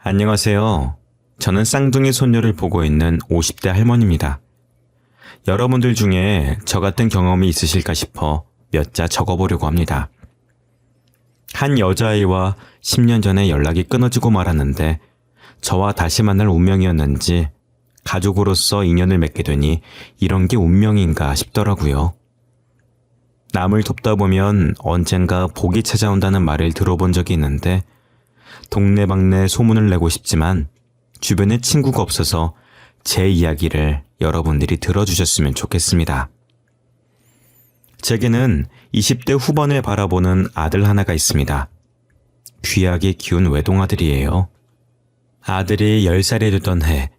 안녕하세요. 저는 쌍둥이 손녀를 보고 있는 50대 할머니입니다. 여러분들 중에 저 같은 경험이 있으실까 싶어 몇 자 적어보려고 합니다. 한 여자아이와 10년 전에 연락이 끊어지고 말았는데 저와 다시 만날 운명이었는지 가족으로서 인연을 맺게 되니 이런 게 운명인가 싶더라고요. 남을 돕다 보면 언젠가 복이 찾아온다는 말을 들어본 적이 있는데 동네방네 소문을 내고 싶지만 주변에 친구가 없어서 제 이야기를 여러분들이 들어주셨으면 좋겠습니다. 제게는 20대 후반을 바라보는 아들 하나가 있습니다. 귀하게 키운 외동아들이에요. 아들이 10살이 되던 해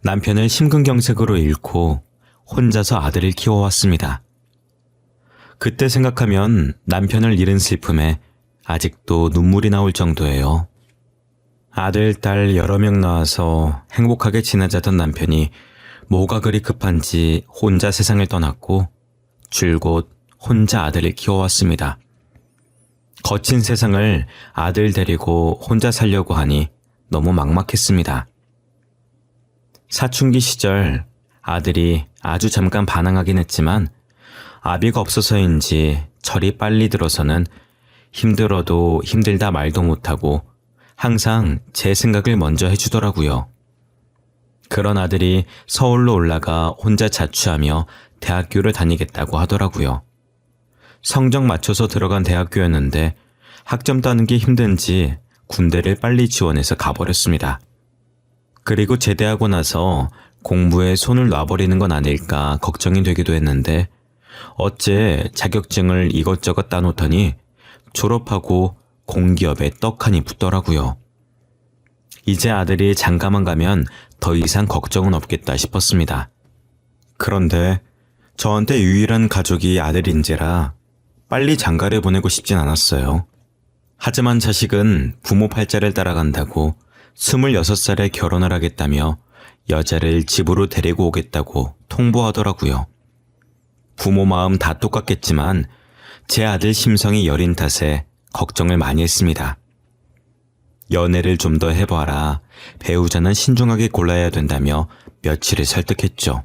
남편을 심근경색으로 잃고 혼자서 아들을 키워왔습니다. 그때 생각하면 남편을 잃은 슬픔에 아직도 눈물이 나올 정도예요. 아들, 딸 여러 명 낳아서 행복하게 지내자던 남편이 뭐가 그리 급한지 혼자 세상을 떠났고 줄곧 혼자 아들을 키워왔습니다. 거친 세상을 아들 데리고 혼자 살려고 하니 너무 막막했습니다. 사춘기 시절 아들이 아주 잠깐 반항하긴 했지만 아비가 없어서인지 철이 빨리 들어서는 힘들어도 힘들다 말도 못하고 항상 제 생각을 먼저 해주더라고요. 그런 아들이 서울로 올라가 혼자 자취하며 대학교를 다니겠다고 하더라고요. 성적 맞춰서 들어간 대학교였는데 학점 따는 게 힘든지 군대를 빨리 지원해서 가버렸습니다. 그리고 제대하고 나서 공부에 손을 놔버리는 건 아닐까 걱정이 되기도 했는데 어째 자격증을 이것저것 따놓더니 졸업하고 공기업에 떡하니 붙더라고요. 이제 아들이 장가만 가면 더 이상 걱정은 없겠다 싶었습니다. 그런데 저한테 유일한 가족이 아들인지라 빨리 장가를 보내고 싶진 않았어요. 하지만 자식은 부모 팔자를 따라간다고 26살에 결혼을 하겠다며 여자를 집으로 데리고 오겠다고 통보하더라고요. 부모 마음 다 똑같겠지만 제 아들 심성이 여린 탓에 걱정을 많이 했습니다. 연애를 좀 더 해봐라. 배우자는 신중하게 골라야 된다며 며칠을 설득했죠.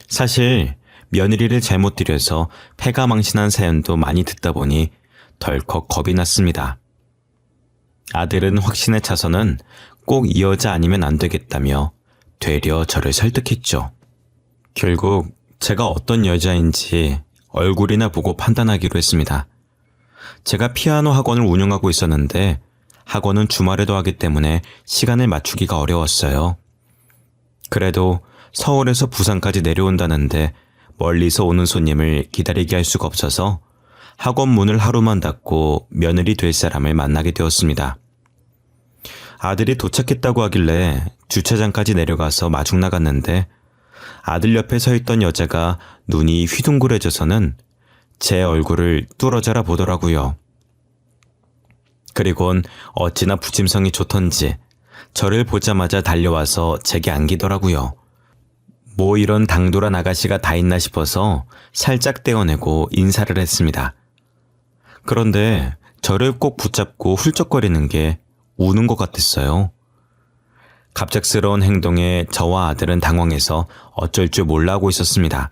사실 며느리를 잘못 들여서 패가 망신한 사연도 많이 듣다 보니 덜컥 겁이 났습니다. 아들은 확신에 차서는 꼭 이 여자 아니면 안 되겠다며 되려 저를 설득했죠. 결국 제가 어떤 여자인지 얼굴이나 보고 판단하기로 했습니다. 제가 피아노 학원을 운영하고 있었는데 학원은 주말에도 하기 때문에 시간을 맞추기가 어려웠어요. 그래도 서울에서 부산까지 내려온다는데 멀리서 오는 손님을 기다리게 할 수가 없어서 학원 문을 하루만 닫고 며느리 될 사람을 만나게 되었습니다. 아들이 도착했다고 하길래 주차장까지 내려가서 마중 나갔는데 아들 옆에 서 있던 여자가 눈이 휘둥그레져서는 제 얼굴을 뚫어져라 보더라고요. 그리곤 어찌나 부침성이 좋던지 저를 보자마자 달려와서 제게 안기더라고요. 뭐 이런 당돌한 아가씨가 다 있나 싶어서 살짝 떼어내고 인사를 했습니다. 그런데 저를 꼭 붙잡고 훌쩍거리는 게 우는 것 같았어요. 갑작스러운 행동에 저와 아들은 당황해서 어쩔 줄 몰라 하고 있었습니다.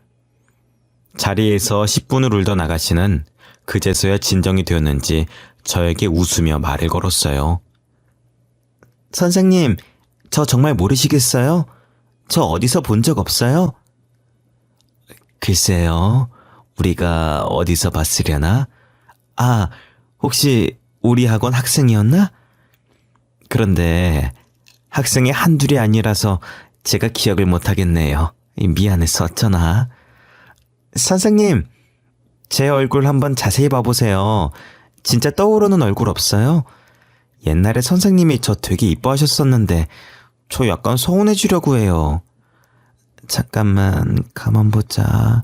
자리에서 10분을 울던 아가씨는 그제서야 진정이 되었는지 저에게 웃으며 말을 걸었어요. 선생님, 저 정말 모르시겠어요? 저 어디서 본 적 없어요? 글쎄요, 우리가 어디서 봤으려나? 아, 혹시 우리 학원 학생이었나? 그런데 학생이 한둘이 아니라서 제가 기억을 못하겠네요. 미안해서 어쩌나. 선생님, 제 얼굴 한번 자세히 봐보세요. 진짜 떠오르는 얼굴 없어요? 옛날에 선생님이 저 되게 이뻐하셨었는데 저 약간 서운해지려고 해요. 잠깐만 가만 보자.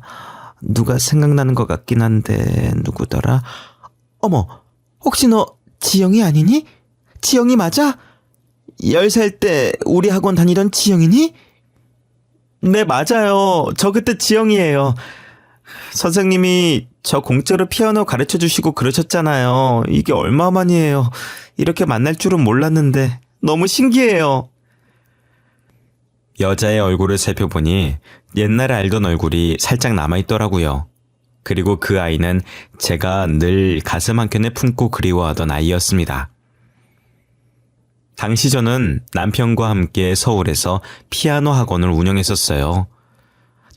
누가 생각나는 것 같긴 한데 누구더라? 어머, 혹시 너 지영이 아니니? 지영이 맞아? 10살 때 우리 학원 다니던 지영이니? 네, 맞아요. 저 그때 지영이에요. 선생님이 저 공짜로 피아노 가르쳐 주시고 그러셨잖아요. 이게 얼마만이에요. 이렇게 만날 줄은 몰랐는데 너무 신기해요. 여자의 얼굴을 살펴보니 옛날에 알던 얼굴이 살짝 남아있더라고요. 그리고 그 아이는 제가 늘 가슴 한켠에 품고 그리워하던 아이였습니다. 당시 저는 남편과 함께 서울에서 피아노 학원을 운영했었어요.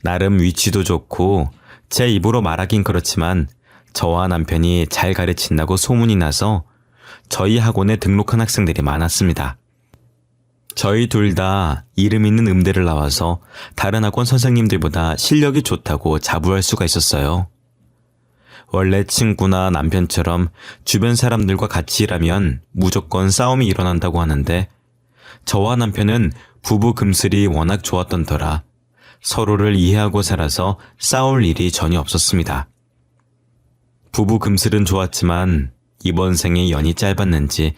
나름 위치도 좋고 제 입으로 말하긴 그렇지만 저와 남편이 잘 가르친다고 소문이 나서 저희 학원에 등록한 학생들이 많았습니다. 저희 둘 다 이름 있는 음대를 나와서 다른 학원 선생님들보다 실력이 좋다고 자부할 수가 있었어요. 원래 친구나 남편처럼 주변 사람들과 같이 일하면 무조건 싸움이 일어난다고 하는데 저와 남편은 부부 금슬이 워낙 좋았던 터라 서로를 이해하고 살아서 싸울 일이 전혀 없었습니다. 부부 금슬은 좋았지만 이번 생에 연이 짧았는지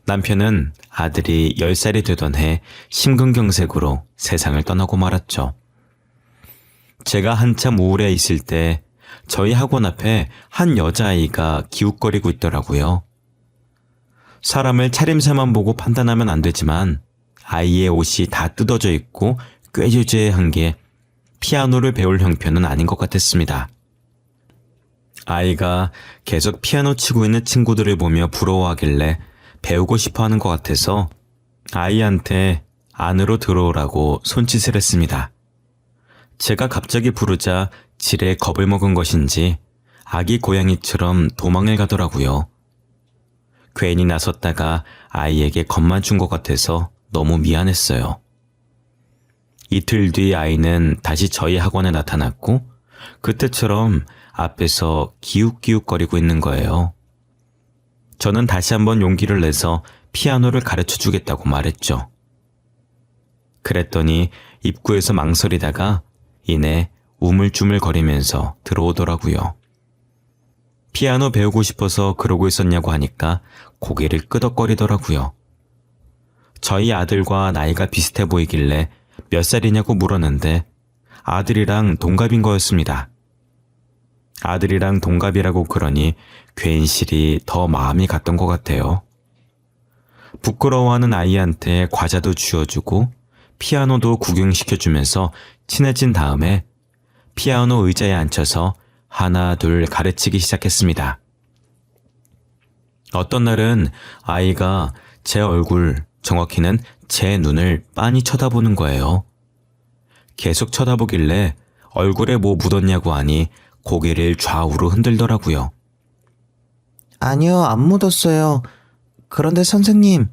남편은 아들이 10살이 되던 해 심근경색으로 세상을 떠나고 말았죠. 제가 한참 우울해 있을 때 저희 학원 앞에 한 여자아이가 기웃거리고 있더라고요. 사람을 차림새만 보고 판단하면 안 되지만 아이의 옷이 다 뜯어져 있고 꾀죄죄한 게 피아노를 배울 형편은 아닌 것 같았습니다. 아이가 계속 피아노 치고 있는 친구들을 보며 부러워하길래 배우고 싶어 하는 것 같아서 아이한테 안으로 들어오라고 손짓을 했습니다. 제가 갑자기 부르자 지레 겁을 먹은 것인지 아기 고양이처럼 도망을 가더라고요. 괜히 나섰다가 아이에게 겁만 준 것 같아서 너무 미안했어요. 이틀 뒤 아이는 다시 저희 학원에 나타났고 그때처럼 앞에서 기웃기웃거리고 있는 거예요. 저는 다시 한번 용기를 내서 피아노를 가르쳐 주겠다고 말했죠. 그랬더니 입구에서 망설이다가 이내 우물쭈물거리면서 들어오더라고요. 피아노 배우고 싶어서 그러고 있었냐고 하니까 고개를 끄덕거리더라고요. 저희 아들과 나이가 비슷해 보이길래 몇 살이냐고 물었는데 아들이랑 동갑인 거였습니다. 아들이랑 동갑이라고 그러니 괜시리 더 마음이 갔던 것 같아요. 부끄러워하는 아이한테 과자도 쥐어주고 피아노도 구경시켜주면서 친해진 다음에 피아노 의자에 앉혀서 하나 둘 가르치기 시작했습니다. 어떤 날은 아이가 제 얼굴, 정확히는 제 눈을 빤히 쳐다보는 거예요. 계속 쳐다보길래 얼굴에 뭐 묻었냐고 하니 고개를 좌우로 흔들더라고요. 아니요, 안 묻었어요. 그런데 선생님은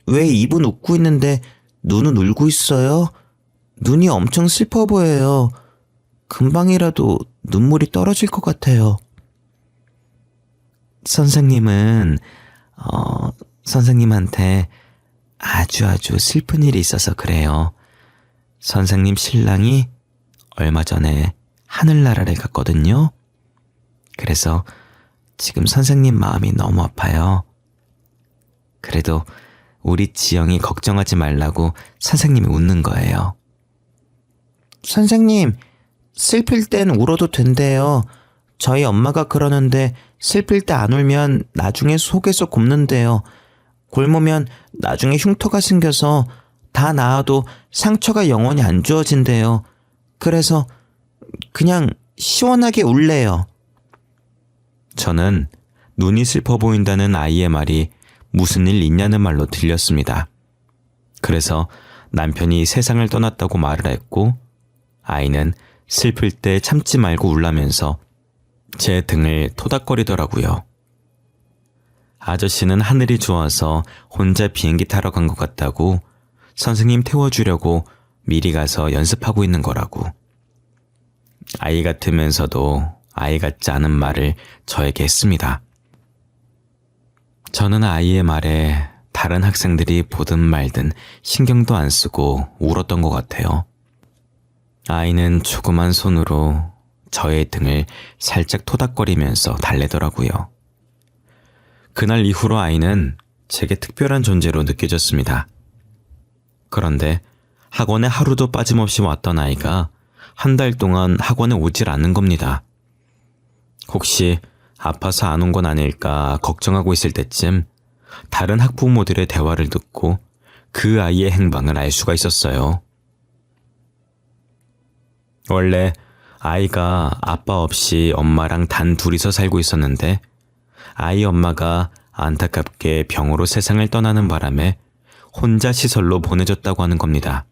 왜 입은 웃고 있는데 눈은 울고 있어요? 눈이 엄청 슬퍼 보여요. 금방이라도 눈물이 떨어질 것 같아요. 선생님은 선생님한테 아주 슬픈 일이 있어서 그래요. 선생님 신랑이 얼마 전에 하늘나라를 갔거든요. 그래서 지금 선생님 마음이 너무 아파요. 그래도 우리 지영이 걱정하지 말라고 선생님이 웃는 거예요. 선생님, 슬플 땐 울어도 된대요. 저희 엄마가 그러는데 슬플 때 안 울면 나중에 속에서 곱는데요. 굶으면 나중에 흉터가 생겨서 다 나아도 상처가 영원히 안 지워진대요. 그래서 그냥 시원하게 울래요. 저는 눈이 슬퍼 보인다는 아이의 말이 무슨 일 있냐는 말로 들렸습니다. 그래서 남편이 세상을 떠났다고 말을 했고 아이는 슬플 때 참지 말고 울라면서 제 등을 토닥거리더라고요. 아저씨는 하늘이 좋아서 혼자 비행기 타러 간 것 같다고 선생님 태워주려고 미리 가서 연습하고 있는 거라고. 아이 같으면서도 아이 같지 않은 말을 저에게 했습니다. 저는 아이의 말에 다른 학생들이 보든 말든 신경도 안 쓰고 울었던 것 같아요. 아이는 조그만 손으로 저의 등을 살짝 토닥거리면서 달래더라고요. 그날 이후로 아이는 제게 특별한 존재로 느껴졌습니다. 그런데 학원에 하루도 빠짐없이 왔던 아이가 한 달 동안 학원에 오질 않는 겁니다. 혹시 아파서 안 온 건 아닐까 걱정하고 있을 때쯤 다른 학부모들의 대화를 듣고 그 아이의 행방을 알 수가 있었어요. 원래 아이가 아빠 없이 엄마랑 단 둘이서 살고 있었는데 아이 엄마가 안타깝게 병으로 세상을 떠나는 바람에 혼자 시설로 보내졌다고 하는 겁니다.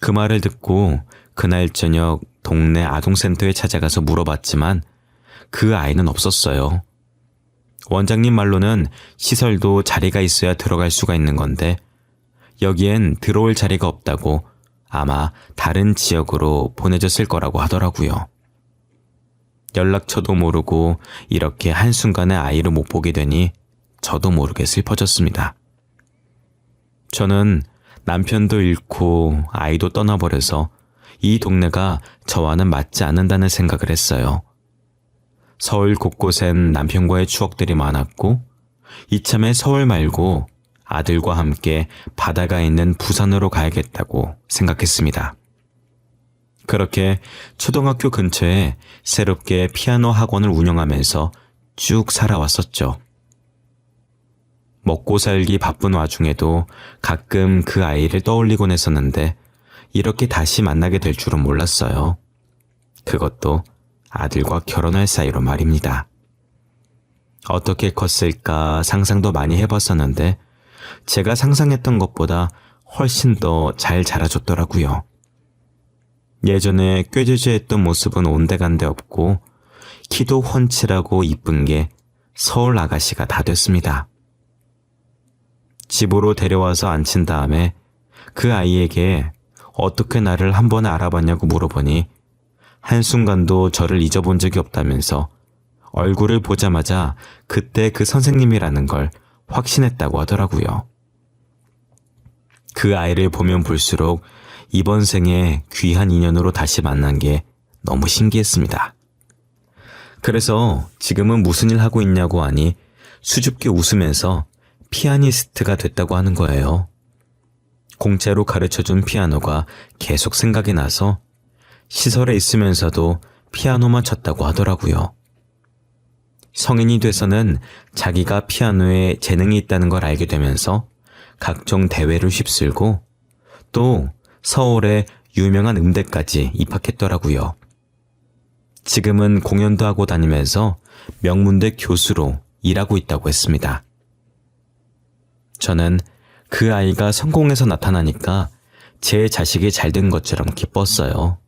그 말을 듣고 그날 저녁 동네 아동센터에 찾아가서 물어봤지만 그 아이는 없었어요. 원장님 말로는 시설도 자리가 있어야 들어갈 수가 있는 건데 여기엔 들어올 자리가 없다고 아마 다른 지역으로 보내졌을 거라고 하더라고요. 연락처도 모르고 이렇게 한순간에 아이를 못 보게 되니 저도 모르게 슬퍼졌습니다. 저는 남편도 잃고 아이도 떠나버려서 이 동네가 저와는 맞지 않는다는 생각을 했어요. 서울 곳곳엔 남편과의 추억들이 많았고 이참에 서울 말고 아들과 함께 바다가 있는 부산으로 가야겠다고 생각했습니다. 그렇게 초등학교 근처에 새롭게 피아노 학원을 운영하면서 쭉 살아왔었죠. 먹고 살기 바쁜 와중에도 가끔 그 아이를 떠올리곤 했었는데 이렇게 다시 만나게 될 줄은 몰랐어요. 그것도 아들과 결혼할 사이로 말입니다. 어떻게 컸을까 상상도 많이 해봤었는데 제가 상상했던 것보다 훨씬 더 잘 자라줬더라고요. 예전에 꾀죄죄했던 모습은 온데간데 없고 키도 훤칠하고 이쁜 게 서울 아가씨가 다 됐습니다. 집으로 데려와서 앉힌 다음에 그 아이에게 어떻게 나를 한 번에 알아봤냐고 물어보니 한순간도 저를 잊어본 적이 없다면서 얼굴을 보자마자 그때 그 선생님이라는 걸 확신했다고 하더라고요. 그 아이를 보면 볼수록 이번 생에 귀한 인연으로 다시 만난 게 너무 신기했습니다. 그래서 지금은 무슨 일 하고 있냐고 하니 수줍게 웃으면서 피아니스트가 됐다고 하는 거예요. 공짜로 가르쳐준 피아노가 계속 생각이 나서 시설에 있으면서도 피아노만 쳤다고 하더라고요. 성인이 돼서는 자기가 피아노에 재능이 있다는 걸 알게 되면서 각종 대회를 휩쓸고 또 서울의 유명한 음대까지 입학했더라고요. 지금은 공연도 하고 다니면서 명문대 교수로 일하고 있다고 했습니다. 저는 그 아이가 성공해서 나타나니까 제 자식이 잘된 것처럼 기뻤어요.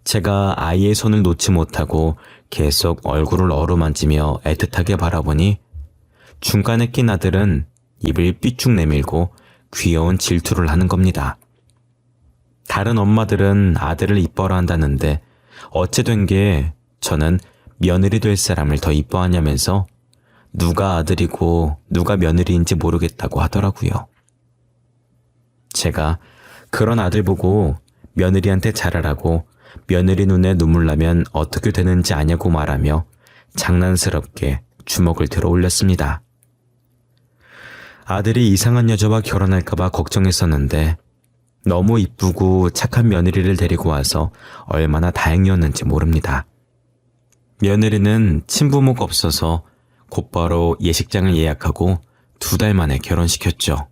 제가 아이의 손을 놓지 못하고 계속 얼굴을 어루만지며 애틋하게 바라보니 중간에 낀 아들은 입을 삐쭉 내밀고 귀여운 질투를 하는 겁니다. 다른 엄마들은 아들을 이뻐라 한다는데 어째 된 게 저는 며느리 될 사람을 더 이뻐하냐면서 누가 아들이고 누가 며느리인지 모르겠다고 하더라고요. 제가 그런 아들 보고 며느리한테 잘하라고 며느리 눈에 눈물 나면 어떻게 되는지 아냐고 말하며 장난스럽게 주먹을 들어 올렸습니다. 아들이 이상한 여자와 결혼할까봐 걱정했었는데 너무 이쁘고 착한 며느리를 데리고 와서 얼마나 다행이었는지 모릅니다. 며느리는 친부모가 없어서 곧바로 예식장을 예약하고 2달 만에 결혼시켰죠.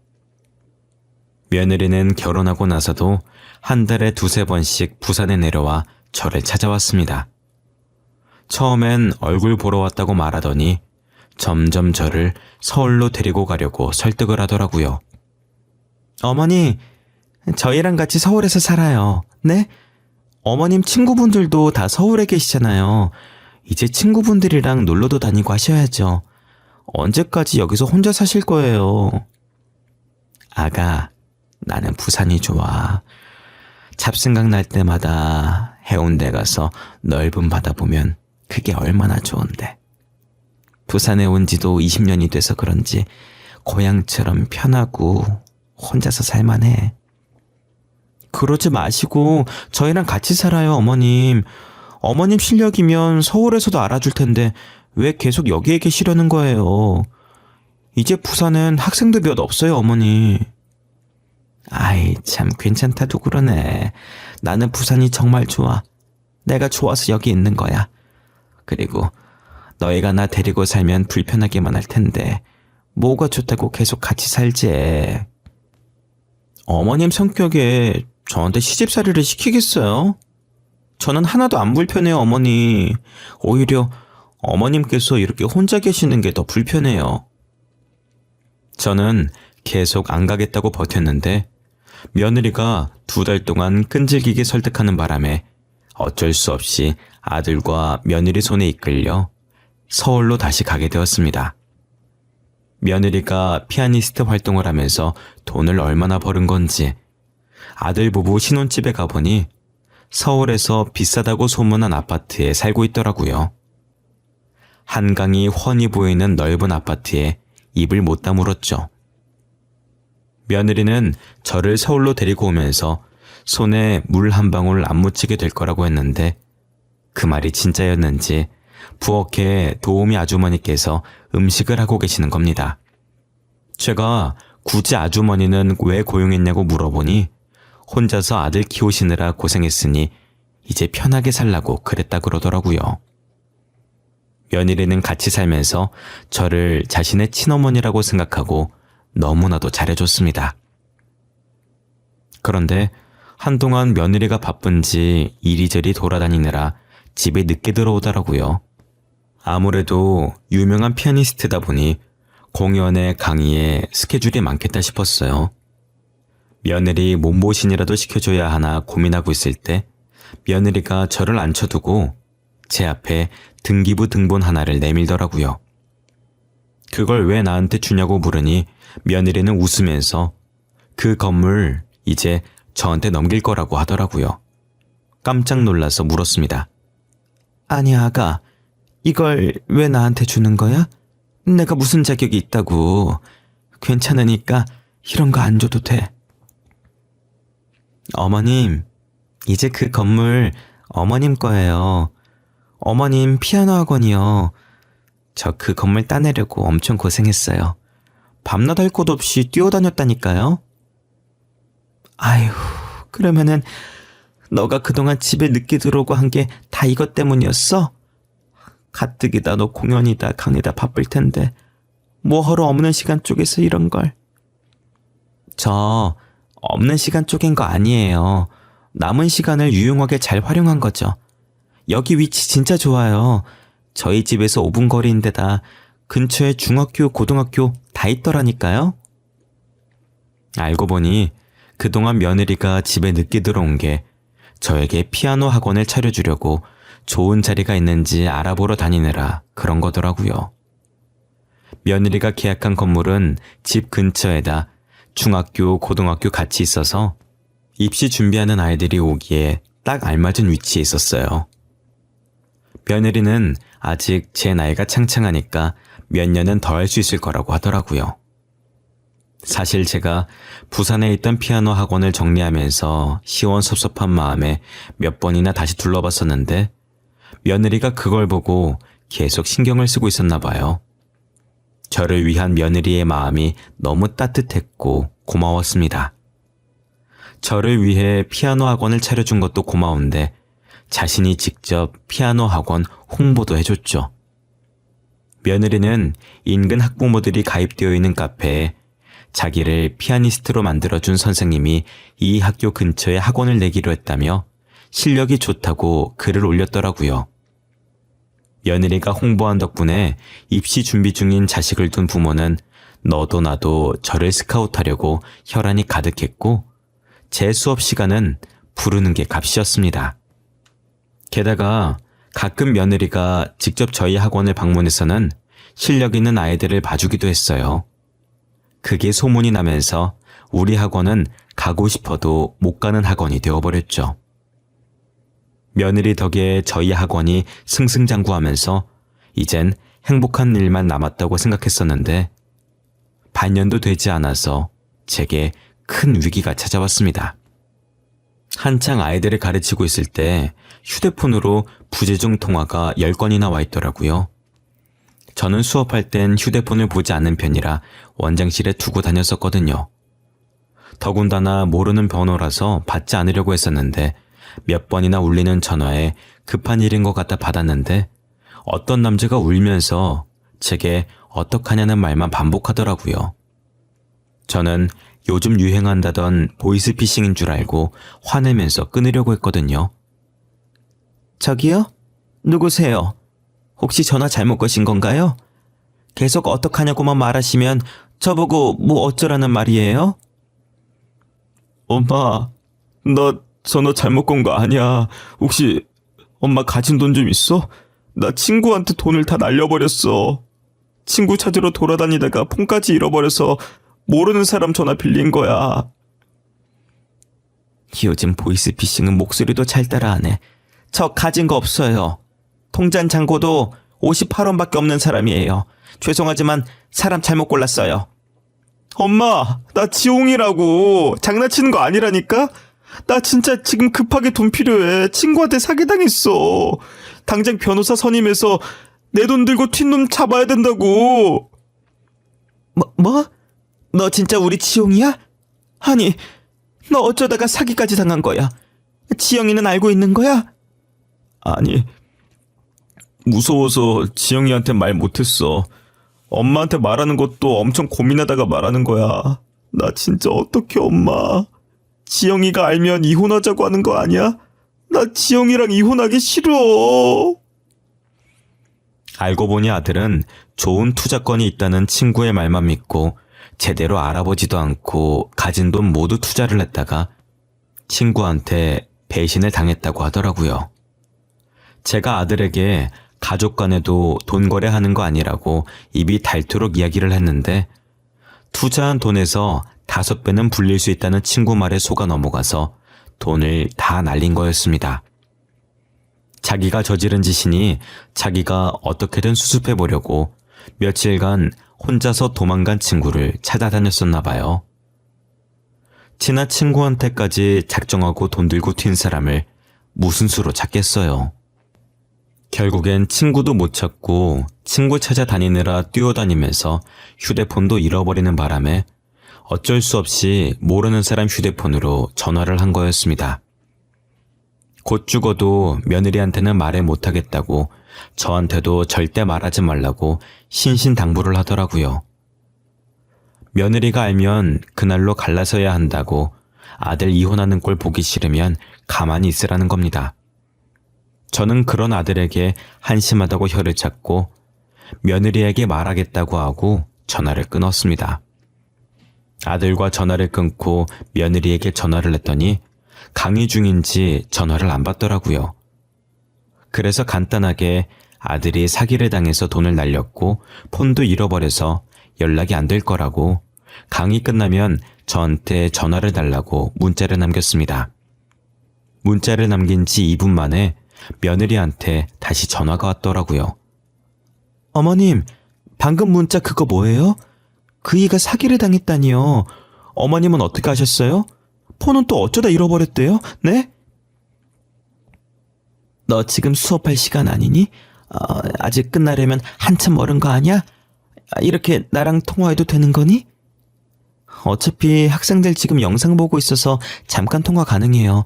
며느리는 결혼하고 나서도 한 달에 2-3번씩 부산에 내려와 저를 찾아왔습니다. 처음엔 얼굴 보러 왔다고 말하더니 점점 저를 서울로 데리고 가려고 설득을 하더라고요. 어머니, 저희랑 같이 서울에서 살아요. 네? 어머님 친구분들도 다 서울에 계시잖아요. 이제 친구분들이랑 놀러도 다니고 하셔야죠. 언제까지 여기서 혼자 사실 거예요? 아가, 나는 부산이 좋아. 잡생각 날 때마다 해운대 가서 넓은 바다 보면 그게 얼마나 좋은데. 부산에 온 지도 20년이 돼서 그런지 고향처럼 편하고 혼자서 살만해. 그러지 마시고 저희랑 같이 살아요, 어머님. 어머님 실력이면 서울에서도 알아줄 텐데 왜 계속 여기에 계시려는 거예요? 이제 부산은 학생도 몇 없어요, 어머니. 아이, 참 괜찮다도 그러네. 나는 부산이 정말 좋아. 내가 좋아서 여기 있는 거야. 그리고 너희가 나 데리고 살면 불편하기만 할 텐데 뭐가 좋다고 계속 같이 살지. 어머님 성격에 저한테 시집살이를 시키겠어요? 저는 하나도 안 불편해요, 어머니. 오히려 어머님께서 이렇게 혼자 계시는 게 더 불편해요. 저는 계속 안 가겠다고 버텼는데 며느리가 2달 동안 끈질기게 설득하는 바람에 어쩔 수 없이 아들과 며느리 손에 이끌려 서울로 다시 가게 되었습니다. 며느리가 피아니스트 활동을 하면서 돈을 얼마나 버는 건지 아들 부부 신혼집에 가보니 서울에서 비싸다고 소문난 아파트에 살고 있더라고요. 한강이 훤히 보이는 넓은 아파트에 입을 못 다물었죠. 며느리는 저를 서울로 데리고 오면서 손에 물 한 방울 안 묻히게 될 거라고 했는데 그 말이 진짜였는지 부엌에 도우미 아주머니께서 음식을 하고 계시는 겁니다. 제가 굳이 아주머니는 왜 고용했냐고 물어보니 혼자서 아들 키우시느라 고생했으니 이제 편하게 살라고 그랬다 그러더라고요. 며느리는 같이 살면서 저를 자신의 친어머니라고 생각하고 너무나도 잘해줬습니다. 그런데 한동안 며느리가 바쁜지 이리저리 돌아다니느라 집에 늦게 들어오더라고요. 아무래도 유명한 피아니스트다 보니 공연에 강의에 스케줄이 많겠다 싶었어요. 며느리 몸보신이라도 시켜줘야 하나 고민하고 있을 때 며느리가 저를 앉혀두고 제 앞에 등기부 등본 하나를 내밀더라고요. 그걸 왜 나한테 주냐고 물으니 며느리는 웃으면서 그 건물 이제 저한테 넘길 거라고 하더라고요. 깜짝 놀라서 물었습니다. 아니 아가, 이걸 왜 나한테 주는 거야? 내가 무슨 자격이 있다고. 괜찮으니까 이런 거 안 줘도 돼. 어머님, 이제 그 건물 어머님 거예요. 어머님 피아노 학원이요. 저 그 건물 따내려고 엄청 고생했어요. 밤낮 할 것 없이 뛰어다녔다니까요. 아휴, 그러면은 너가 그동안 집에 늦게 들어오고 한 게 다 이것 때문이었어? 가뜩이다 너 공연이다 강의다 바쁠 텐데 뭐하러 없는 시간 쪼개서 이런 걸. 저 없는 시간 쪼갠 거 아니에요. 남은 시간을 유용하게 잘 활용한 거죠. 여기 위치 진짜 좋아요. 저희 집에서 5분 거리인데다 근처에 중학교, 고등학교 다 있더라니까요. 알고 보니 그동안 며느리가 집에 늦게 들어온 게 저에게 피아노 학원을 차려주려고 좋은 자리가 있는지 알아보러 다니느라 그런 거더라고요. 며느리가 계약한 건물은 집 근처에다 중학교, 고등학교 같이 있어서 입시 준비하는 아이들이 오기에 딱 알맞은 위치에 있었어요. 며느리는 아직 제 나이가 창창하니까 몇 년은 더 할 수 있을 거라고 하더라고요. 사실 제가 부산에 있던 피아노 학원을 정리하면서 시원섭섭한 마음에 몇 번이나 다시 둘러봤었는데 며느리가 그걸 보고 계속 신경을 쓰고 있었나 봐요. 저를 위한 며느리의 마음이 너무 따뜻했고 고마웠습니다. 저를 위해 피아노 학원을 차려준 것도 고마운데 자신이 직접 피아노 학원 홍보도 해줬죠. 며느리는 인근 학부모들이 가입되어 있는 카페에 자기를 피아니스트로 만들어준 선생님이 이 학교 근처에 학원을 내기로 했다며 실력이 좋다고 글을 올렸더라고요. 며느리가 홍보한 덕분에 입시 준비 중인 자식을 둔 부모는 너도 나도 저를 스카우트하려고 혈안이 가득했고 제 수업 시간은 부르는 게 값이었습니다. 게다가 가끔 며느리가 직접 저희 학원을 방문해서는 실력 있는 아이들을 봐주기도 했어요. 그게 소문이 나면서 우리 학원은 가고 싶어도 못 가는 학원이 되어버렸죠. 며느리 덕에 저희 학원이 승승장구하면서 이젠 행복한 일만 남았다고 생각했었는데 반년도 되지 않아서 제게 큰 위기가 찾아왔습니다. 한창 아이들을 가르치고 있을 때 휴대폰으로 부재중 통화가 10건이나 와 있더라고요. 저는 수업할 땐 휴대폰을 보지 않는 편이라 원장실에 두고 다녔었거든요. 더군다나 모르는 번호라서 받지 않으려고 했었는데 몇 번이나 울리는 전화에 급한 일인 것 같아 받았는데 어떤 남자가 울면서 제게 어떡하냐는 말만 반복하더라고요. 저는 요즘 유행한다던 보이스피싱인 줄 알고 화내면서 끊으려고 했거든요. 저기요? 누구세요? 혹시 전화 잘못 거신 건가요? 계속 어떡하냐고만 말하시면 저보고 뭐 어쩌라는 말이에요? 엄마, 나 전화 잘못 건 거 아니야. 혹시 엄마 가진 돈 좀 있어? 나 친구한테 돈을 다 날려버렸어. 친구 찾으러 돌아다니다가 폰까지 잃어버려서 모르는 사람 전화 빌린 거야. 요즘 보이스피싱은 목소리도 잘 따라하네. 저 가진 거 없어요. 통장 잔고도 58원밖에 없는 사람이에요. 죄송하지만 사람 잘못 골랐어요. 엄마, 나 지홍이라고. 장난치는 거 아니라니까? 나 진짜 지금 급하게 돈 필요해. 친구한테 사기당했어. 당장 변호사 선임해서 내 돈 들고 튄 놈 잡아야 된다고. 뭐? 너 진짜 우리 지용이야? 아니, 너 어쩌다가 사기까지 당한 거야? 지영이는 알고 있는 거야? 아니, 무서워서 지영이한테 말 못했어. 엄마한테 말하는 것도 엄청 고민하다가 말하는 거야. 나 진짜 어떡해, 엄마. 지영이가 알면 이혼하자고 하는 거 아니야? 나 지영이랑 이혼하기 싫어. 알고 보니 아들은 좋은 투자권이 있다는 친구의 말만 믿고 제대로 알아보지도 않고 가진 돈 모두 투자를 했다가 친구한테 배신을 당했다고 하더라고요. 제가 아들에게 가족 간에도 돈 거래하는 거 아니라고 입이 닳도록 이야기를 했는데 투자한 돈에서 5배는 불릴 수 있다는 친구 말에 속아 넘어가서 돈을 다 날린 거였습니다. 자기가 저지른 짓이니 자기가 어떻게든 수습해 보려고 며칠간 혼자서 도망간 친구를 찾아다녔었나 봐요. 친한 친구한테까지 작정하고 돈 들고 튄 사람을 무슨 수로 찾겠어요. 결국엔 친구도 못 찾고 친구 찾아다니느라 뛰어다니면서 휴대폰도 잃어버리는 바람에 어쩔 수 없이 모르는 사람 휴대폰으로 전화를 한 거였습니다. 곧 죽어도 며느리한테는 말해 못하겠다고 저한테도 절대 말하지 말라고 신신당부를 하더라고요. 며느리가 알면 그날로 갈라서야 한다고 아들 이혼하는 꼴 보기 싫으면 가만히 있으라는 겁니다. 저는 그런 아들에게 한심하다고 혀를 찾고 며느리에게 말하겠다고 하고 전화를 끊었습니다. 아들과 전화를 끊고 며느리에게 전화를 했더니 강의 중인지 전화를 안 받더라고요. 그래서 간단하게 아들이 사기를 당해서 돈을 날렸고 폰도 잃어버려서 연락이 안 될 거라고 강의 끝나면 저한테 전화를 달라고 문자를 남겼습니다. 문자를 남긴 지 2분 만에 며느리한테 다시 전화가 왔더라고요. 어머님, 방금 문자 그거 뭐예요? 그이가 사기를 당했다니요. 어머님은 어떻게 하셨어요? 폰은 또 어쩌다 잃어버렸대요? 네? 너 지금 수업할 시간 아니니? 아직 끝나려면 한참 멀은 거 아니야? 이렇게 나랑 통화해도 되는 거니? 어차피 학생들 지금 영상 보고 있어서 잠깐 통화 가능해요.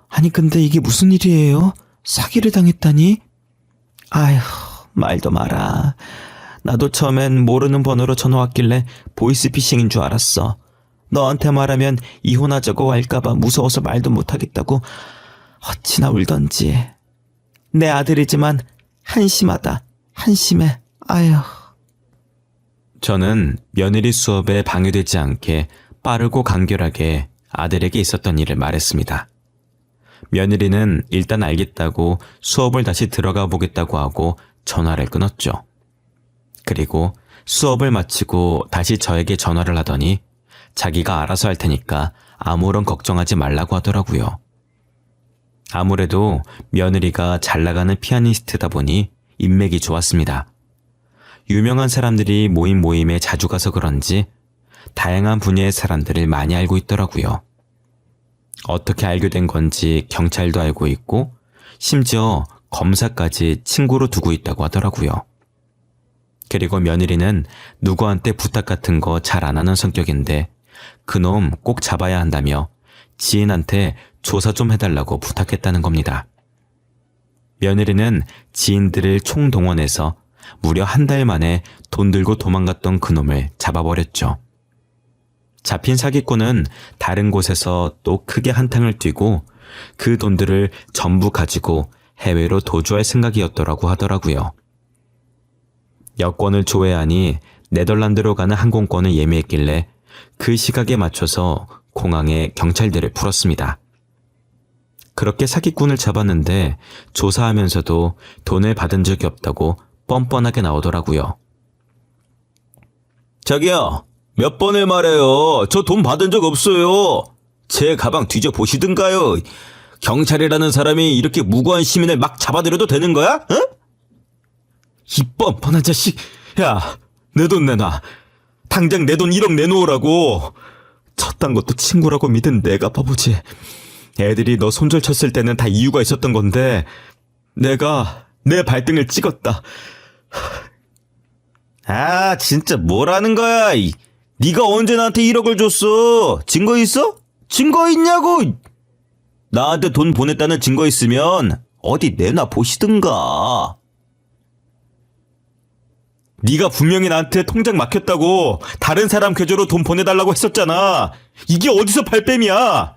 아니 근데 이게 무슨 일이에요? 사기를 당했다니? 아휴, 말도 마라. 나도 처음엔 모르는 번호로 전화 왔길래 보이스피싱인 줄 알았어. 너한테 말하면 이혼하자고 할까봐 무서워서 말도 못하겠다고 어찌나 울던지. 내 아들이지만 한심하다. 한심해. 아휴. 저는 며느리 수업에 방해되지 않게 빠르고 간결하게 아들에게 있었던 일을 말했습니다. 며느리는 일단 알겠다고 수업을 다시 들어가 보겠다고 하고 전화를 끊었죠. 그리고 수업을 마치고 다시 저에게 전화를 하더니 자기가 알아서 할 테니까 아무런 걱정하지 말라고 하더라고요. 아무래도 며느리가 잘 나가는 피아니스트다 보니 인맥이 좋았습니다. 유명한 사람들이 모인 모임에 자주 가서 그런지 다양한 분야의 사람들을 많이 알고 있더라고요. 어떻게 알게 된 건지 경찰도 알고 있고 심지어 검사까지 친구로 두고 있다고 하더라고요. 그리고 며느리는 누구한테 부탁 같은 거 잘 안 하는 성격인데 그놈 꼭 잡아야 한다며 지인한테 조사 좀 해달라고 부탁했다는 겁니다. 며느리는 지인들을 총동원해서 무려 한 달 만에 돈 들고 도망갔던 그놈을 잡아버렸죠. 잡힌 사기꾼은 다른 곳에서 또 크게 한탕을 뛰고 그 돈들을 전부 가지고 해외로 도주할 생각이었더라고 하더라고요. 여권을 조회하니 네덜란드로 가는 항공권을 예매했길래 그 시각에 맞춰서 공항에 경찰들을 풀었습니다. 그렇게 사기꾼을 잡았는데 조사하면서도 돈을 받은 적이 없다고 뻔뻔하게 나오더라고요. 자기야, 몇 번을 말해요. 저 돈 받은 적 없어요. 제 가방 뒤져보시든가요. 경찰이라는 사람이 이렇게 무고한 시민을 막 잡아들여도 되는 거야? 어? 이 뻔뻔한 자식. 야, 내 돈 내놔. 당장 내 돈 1억 내놓으라고. 쳤단 것도 친구라고 믿은 내가 바보지. 애들이 너 손절 쳤을 때는 다 이유가 있었던 건데 내가 내 발등을 찍었다. 아, 진짜 뭐라는 거야. 네가 언제 나한테 1억을 줬어? 증거 있어? 증거 있냐고. 나한테 돈 보냈다는 증거 있으면 어디 내놔 보시든가. 네가 분명히 나한테 통장 막혔다고 다른 사람 계좌로 돈 보내달라고 했었잖아. 이게 어디서 발뺌이야.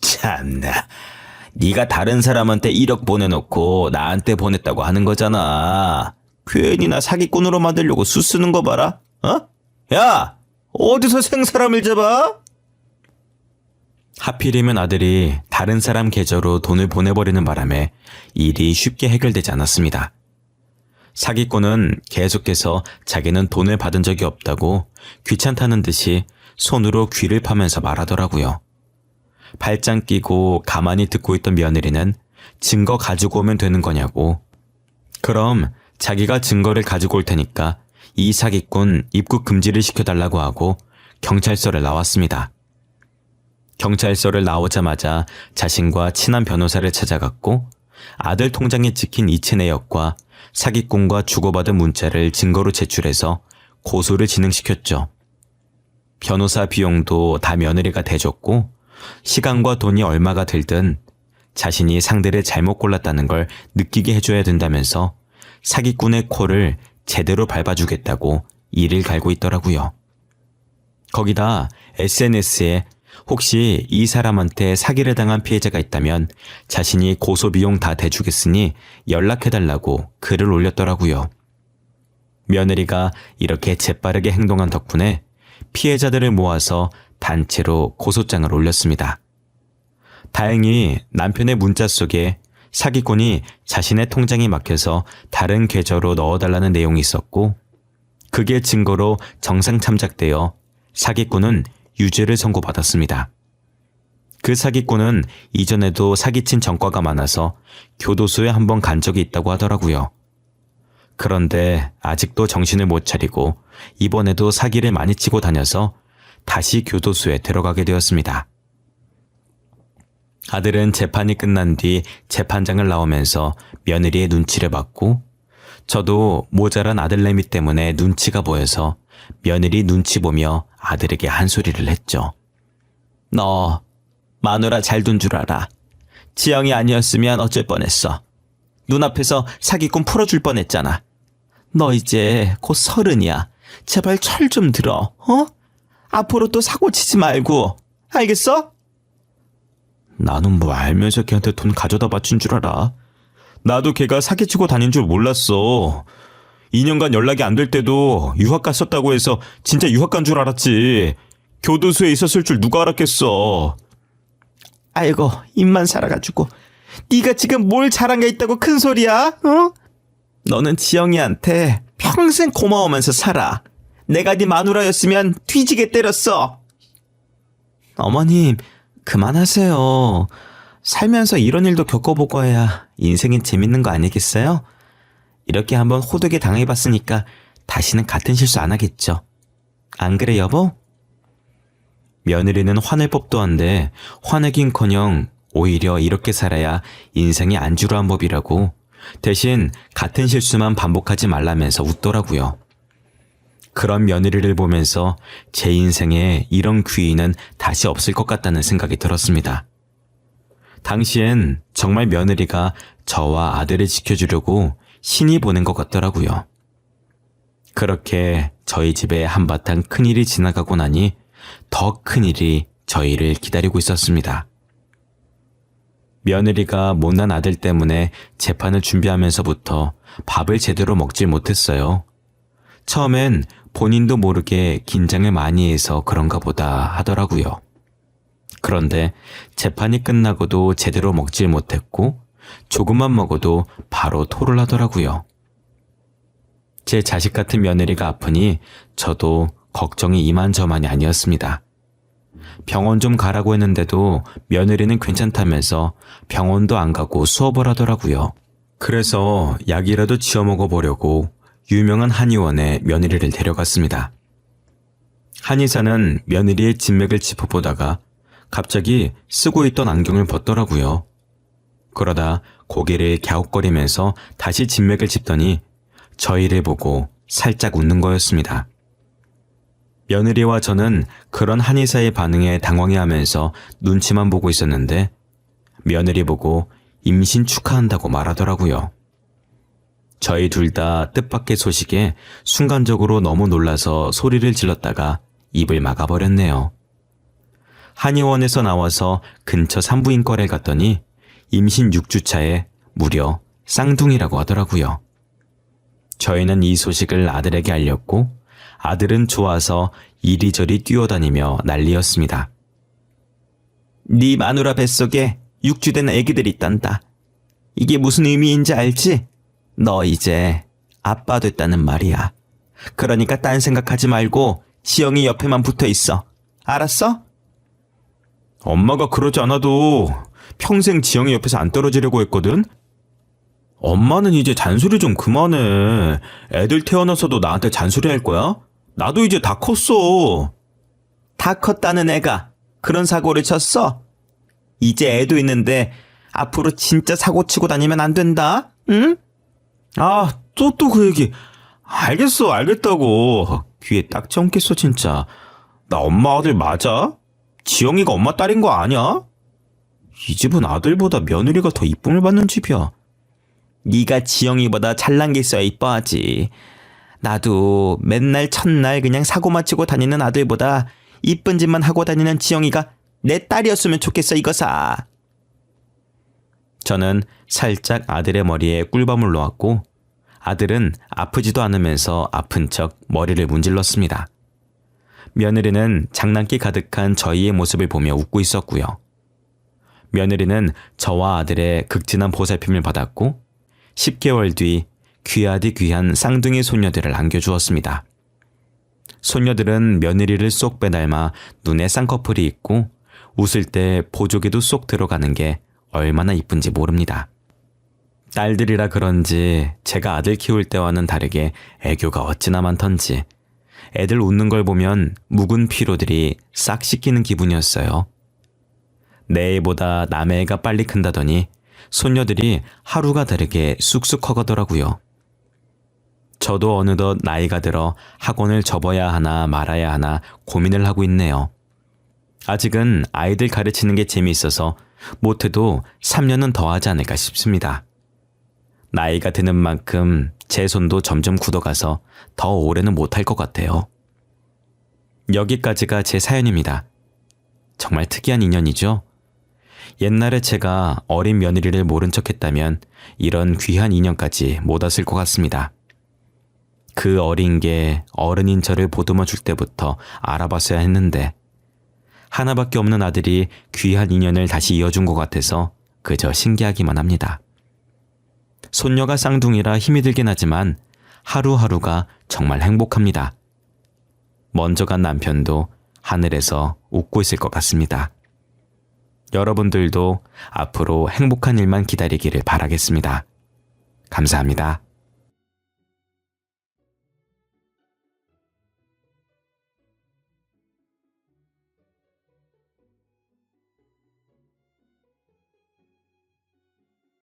참나. 네가 다른 사람한테 1억 보내놓고 나한테 보냈다고 하는 거잖아. 괜히 나 사기꾼으로 만들려고 수쓰는 거 봐라. 어? 야, 어디서 생사람을 잡아? 하필이면 아들이 다른 사람 계좌로 돈을 보내버리는 바람에 일이 쉽게 해결되지 않았습니다. 사기꾼은 계속해서 자기는 돈을 받은 적이 없다고 귀찮다는 듯이 손으로 귀를 파면서 말하더라고요. 발장 끼고 가만히 듣고 있던 며느리는 증거 가지고 오면 되는 거냐고. 그럼 자기가 증거를 가지고 올 테니까 이 사기꾼 입국 금지를 시켜달라고 하고 경찰서를 나왔습니다. 경찰서를 나오자마자 자신과 친한 변호사를 찾아갔고 아들 통장에 찍힌 이체 내역과 사기꾼과 주고받은 문자를 증거로 제출해서 고소를 진행시켰죠. 변호사 비용도 다 며느리가 대줬고 시간과 돈이 얼마가 들든 자신이 상대를 잘못 골랐다는 걸 느끼게 해줘야 된다면서 사기꾼의 코를 제대로 밟아주겠다고 이를 갈고 있더라고요. 거기다 SNS에 혹시 이 사람한테 사기를 당한 피해자가 있다면 자신이 고소 비용 다 대주겠으니 연락해달라고 글을 올렸더라고요. 며느리가 이렇게 재빠르게 행동한 덕분에 피해자들을 모아서 단체로 고소장을 올렸습니다. 다행히 남편의 문자 속에 사기꾼이 자신의 통장이 막혀서 다른 계좌로 넣어달라는 내용이 있었고 그게 증거로 정상 참작되어 사기꾼은 유죄를 선고받았습니다. 그 사기꾼은 이전에도 사기친 전과가 많아서 교도소에 한번 간 적이 있다고 하더라고요. 그런데 아직도 정신을 못 차리고 이번에도 사기를 많이 치고 다녀서 다시 교도소에 들어가게 되었습니다. 아들은 재판이 끝난 뒤 재판장을 나오면서 며느리의 눈치를 받고 저도 모자란 아들내미 때문에 눈치가 보여서 며느리 눈치 보며 아들에게 한 소리를 했죠. 너 마누라 잘 둔 줄 알아. 지영이 아니었으면 어쩔 뻔했어. 눈앞에서 사기꾼 풀어줄 뻔했잖아. 너 이제 곧 30이야. 제발 철 좀 들어. 어? 앞으로 또 사고 치지 말고. 알겠어? 나는 뭐 알면서 걔한테 돈 가져다 바친 줄 알아. 나도 걔가 사기치고 다닌 줄 몰랐어. 2년간 연락이 안 될 때도 유학 갔었다고 해서 진짜 유학 간 줄 알았지. 교도소에 있었을 줄 누가 알았겠어. 아이고, 입만 살아가지고. 네가 지금 뭘 잘한 게 있다고 큰 소리야? 어? 너는 지영이한테 평생 고마워하면서 살아. 내가 네 마누라였으면 뒤지게 때렸어. 어머님, 그만하세요. 살면서 이런 일도 겪어보고 해야 인생이 재밌는 거 아니겠어요? 이렇게 한번 호되게 당해봤으니까 다시는 같은 실수 안 하겠죠. 안 그래, 여보? 며느리는 화낼 법도 한데 화내긴커녕 오히려 이렇게 살아야 인생이 안주로한 법이라고 대신 같은 실수만 반복하지 말라면서 웃더라고요. 그런 며느리를 보면서 제 인생에 이런 귀인은 다시 없을 것 같다는 생각이 들었습니다. 당시엔 정말 며느리가 저와 아들을 지켜주려고 신이 보낸 것 같더라고요. 그렇게 저희 집에 한바탕 큰일이 지나가고 나니 더 큰일이 저희를 기다리고 있었습니다. 며느리가 못난 아들 때문에 재판을 준비하면서부터 밥을 제대로 먹질 못했어요. 처음엔 본인도 모르게 긴장을 많이 해서 그런가 보다 하더라고요. 그런데 재판이 끝나고도 제대로 먹질 못했고 조금만 먹어도 바로 토를 하더라고요. 제 자식 같은 며느리가 아프니 저도 걱정이 이만저만이 아니었습니다. 병원 좀 가라고 했는데도 며느리는 괜찮다면서 병원도 안 가고 수업을 하더라고요. 그래서 약이라도 지어 먹어보려고 유명한 한의원에 며느리를 데려갔습니다. 한의사는 며느리의 진맥을 짚어보다가 갑자기 쓰고 있던 안경을 벗더라고요. 그러다 고개를 갸웃거리면서 다시 진맥을 짚더니 저희를 보고 살짝 웃는 거였습니다. 며느리와 저는 그런 한의사의 반응에 당황해하면서 눈치만 보고 있었는데 며느리 보고 임신 축하한다고 말하더라고요. 저희 둘 다 뜻밖의 소식에 순간적으로 너무 놀라서 소리를 질렀다가 입을 막아버렸네요. 한의원에서 나와서 근처 산부인과를 갔더니 임신 6주차에 무려 쌍둥이라고 하더라고요. 저희는 이 소식을 아들에게 알렸고 아들은 좋아서 이리저리 뛰어다니며 난리였습니다. 네 마누라 뱃속에 6주 된 애기들이 있단다. 이게 무슨 의미인지 알지? 너 이제 아빠 됐다는 말이야. 그러니까 딴 생각하지 말고 지영이 옆에만 붙어 있어. 알았어? 엄마가 그러지 않아도 평생 지영이 옆에서 안 떨어지려고 했거든? 엄마는 이제 잔소리 좀 그만해. 애들 태어나서도 나한테 잔소리 할 거야? 나도 이제 다 컸어. 다 컸다는 애가 그런 사고를 쳤어? 이제 애도 있는데 앞으로 진짜 사고 치고 다니면 안 된다. 응? 아, 또 그 얘기. 알겠어, 알겠다고. 귀에 딱 ጨ먹겠어 진짜. 나 엄마 아들 맞아? 지영이가 엄마 딸인 거 아니야? 이 집은 아들보다 며느리가 더 이쁨을 받는 집이야. 네가 지영이보다 잘난 게 있어야 이뻐하지. 나도 맨날 첫날 그냥 사고만 치고 다니는 아들보다 이쁜 짓만 하고 다니는 지영이가 내 딸이었으면 좋겠어 이거사. 저는 살짝 아들의 머리에 꿀밤을 놓았고 아들은 아프지도 않으면서 아픈 척 머리를 문질렀습니다. 며느리는 장난기 가득한 저희의 모습을 보며 웃고 있었고요. 며느리는 저와 아들의 극진한 보살핌을 받았고 10개월 뒤 귀하디 귀한 쌍둥이 손녀들을 안겨주었습니다. 손녀들은 며느리를 쏙 빼닮아 눈에 쌍꺼풀이 있고 웃을 때 보조개도 쏙 들어가는 게 얼마나 이쁜지 모릅니다. 딸들이라 그런지 제가 아들 키울 때와는 다르게 애교가 어찌나 많던지 애들 웃는 걸 보면 묵은 피로들이 싹 씻기는 기분이었어요. 내 애보다 남의 애가 빨리 큰다더니 손녀들이 하루가 다르게 쑥쑥 커가더라고요. 저도 어느덧 나이가 들어 학원을 접어야 하나 말아야 하나 고민을 하고 있네요. 아직은 아이들 가르치는 게 재미있어서 못해도 3년은 더 하지 않을까 싶습니다. 나이가 드는 만큼 제 손도 점점 굳어가서 더 오래는 못할 것 같아요. 여기까지가 제 사연입니다. 정말 특이한 인연이죠? 옛날에 제가 어린 며느리를 모른 척했다면 이런 귀한 인연까지 못 왔을 것 같습니다. 그 어린 게 어른인 저를 보듬어 줄 때부터 알아봤어야 했는데 하나밖에 없는 아들이 귀한 인연을 다시 이어준 것 같아서 그저 신기하기만 합니다. 손녀가 쌍둥이라 힘이 들긴 하지만 하루하루가 정말 행복합니다. 먼저 간 남편도 하늘에서 웃고 있을 것 같습니다. 여러분들도 앞으로 행복한 일만 기다리기를 바라겠습니다. 감사합니다.